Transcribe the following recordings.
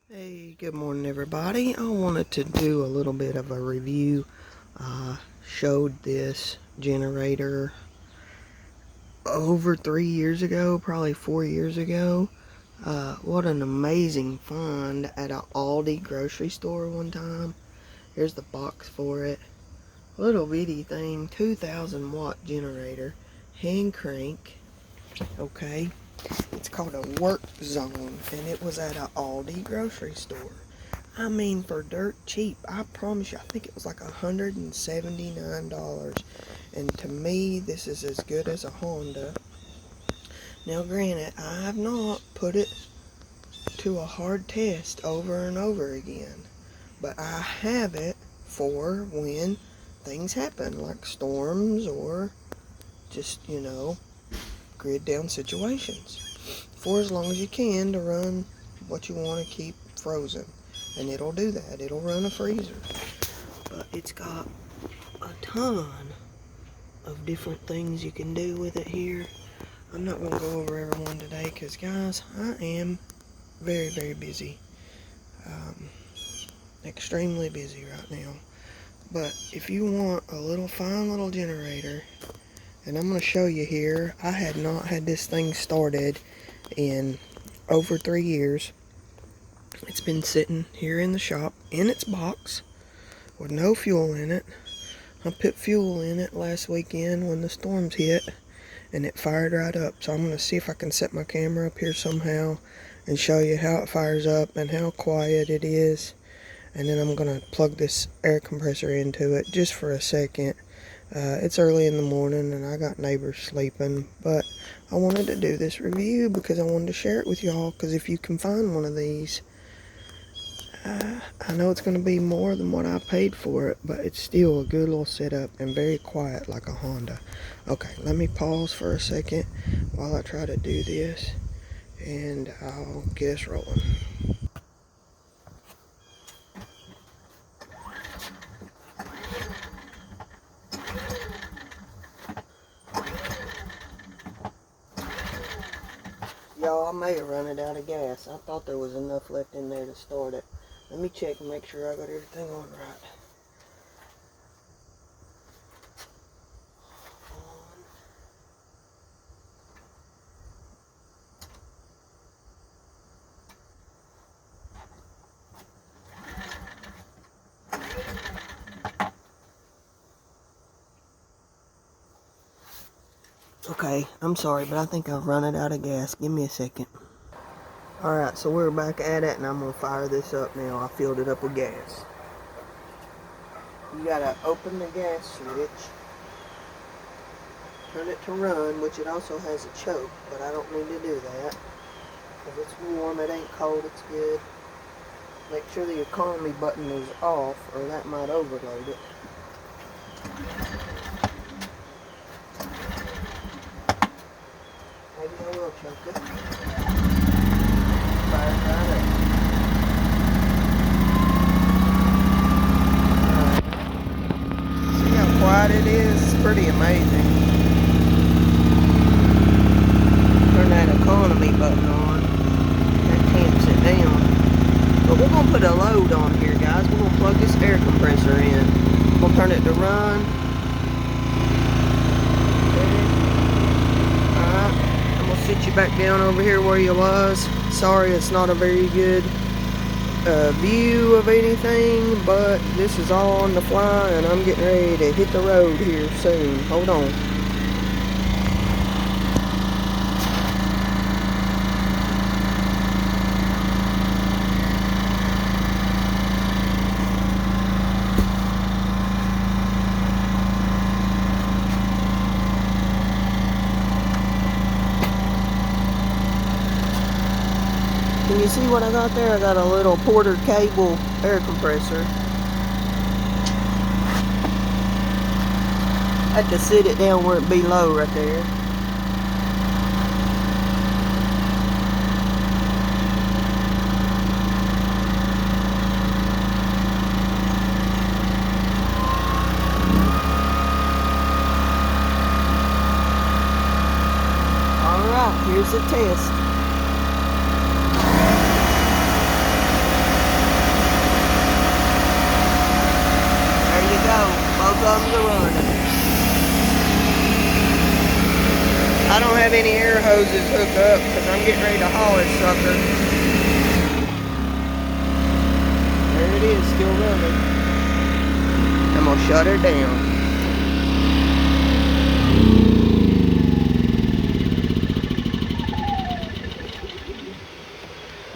Hey, good morning everybody. I wanted to do a little bit of a review. Showed this generator over 3 years ago, probably 4 years ago. What an amazing find at an ALDI grocery store one time. Here's the box for it. Little bitty thing, 2,000 watt generator, hand crank. Okay, it's called a Workzone, and it was at an ALDI grocery store. I mean, for dirt cheap. I promise you, I think it was like $179. And to me, this is as good as a Honda. Now, granted, I have not put it to a hard test over and over again. But I have it for when things happen, like storms or just, grid down situations. For as long as you can to run what you want to keep frozen. And it'll do that. It'll run a freezer. But it's got a ton of different things you can do with it here. I'm not going to go over every one today because, guys, I am very, very busy. Extremely busy right now. But if you want a little fine little generator, and I'm going to show you here, I had not had this thing started in over 3 years. It's been sitting here in the shop in its box with no fuel in it. I put fuel in it last weekend when the storms hit, and it fired right up. So I'm going to see if I can set my camera up here somehow and show you how it fires up and how quiet it is. And then I'm going to plug this air compressor into it just for a second. It's early in the morning and I got neighbors sleeping, but I wanted to do this review because I wanted to share it with y'all, because if you can find one of these, I know it's going to be more than what I paid for it, but it's still a good little setup and very quiet like a Honda. Okay, let me pause for a second while I try to do this, and I'll get us rolling. Y'all, I may have run it out of gas. I thought there was enough left in there to start it. Let me check and make sure I got everything on right. Okay, I'm sorry, but I think I've run it out of gas. Give me a second. Alright, so we're back at it, and I'm going to fire this up now. I filled it up with gas. You got to open the gas switch, turn it to run, which it also has a choke, but I don't need to do that. Because it's warm, it ain't cold, it's good. Make sure the economy button is off, or that might overload it. Maybe I will choke it. Fire it right up. See how quiet it is? It's pretty amazing. Turn that economy button on. That tamps it down. But we're going to put a load on here, guys. We're going to plug this air compressor in. We'll turn it to run. Alright. I'm going to sit you back down over here where you was. Sorry, it's not a very good view of anything, but this is all on the fly, and I'm getting ready to hit the road here soon. Hold on. Can you see what I got there? I got a little Porter cable air compressor. I had to sit it down where it be low right there. Alright, here's the test. have any air hoses hooked up because I'm getting ready to haul this sucker. There it is, still running. I'm gonna shut her down.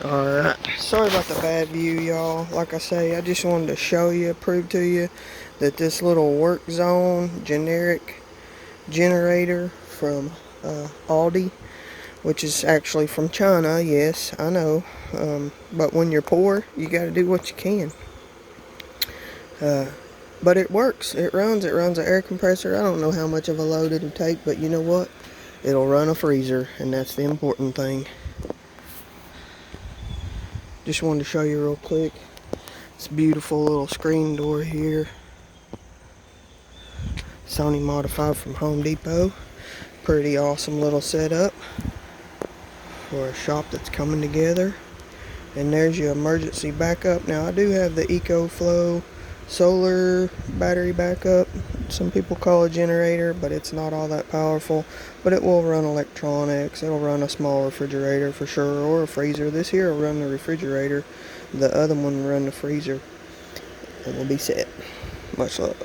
Alright, sorry about the bad view, y'all. Like I say, I just wanted to show you, prove to you that this little Workzone generic generator from ALDI, which is actually from China, yes, I know, but when you're poor, you gotta do what you can. But it works, it runs an air compressor. I don't know how much of a load it'll take, but you know what? It'll run a freezer, and that's the important thing. Just wanted to show you real quick. This beautiful little screen door here. Sony modified from Home Depot. Pretty awesome little setup for a shop that's coming together. And there's your emergency backup. Now I do have the EcoFlow solar battery backup. Some people call it a generator, but it's not all that powerful. But it will run electronics. It'll run a small refrigerator for sure, or a freezer. This here will run the refrigerator. The other one will run the freezer. And we'll be set. Much love.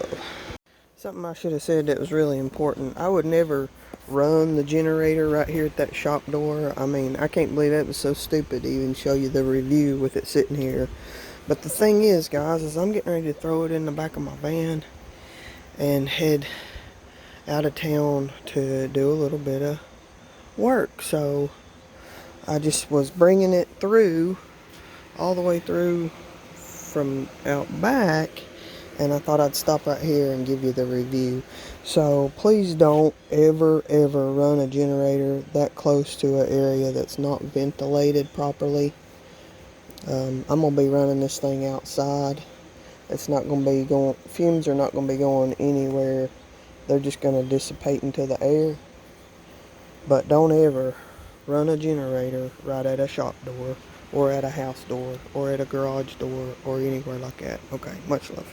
Something I should have said that was really important. I would never run the generator right here at that shop door. I mean, I can't believe that was so stupid to even show you the review with it sitting here. But the thing is, guys, is I'm getting ready to throw it in the back of my van and head out of town to do a little bit of work. So I just was bringing it through, all the way through from out back, and I thought I'd stop right here and give you the review. So please don't ever run a generator that close to an area that's not ventilated properly. I'm going to be running this thing outside. It's not going to be going, fumes are not going to be going anywhere. They're just going to dissipate into the air. But don't ever run a generator right at a shop door, or at a house door, or at a garage door, or anywhere like that. Okay, much love.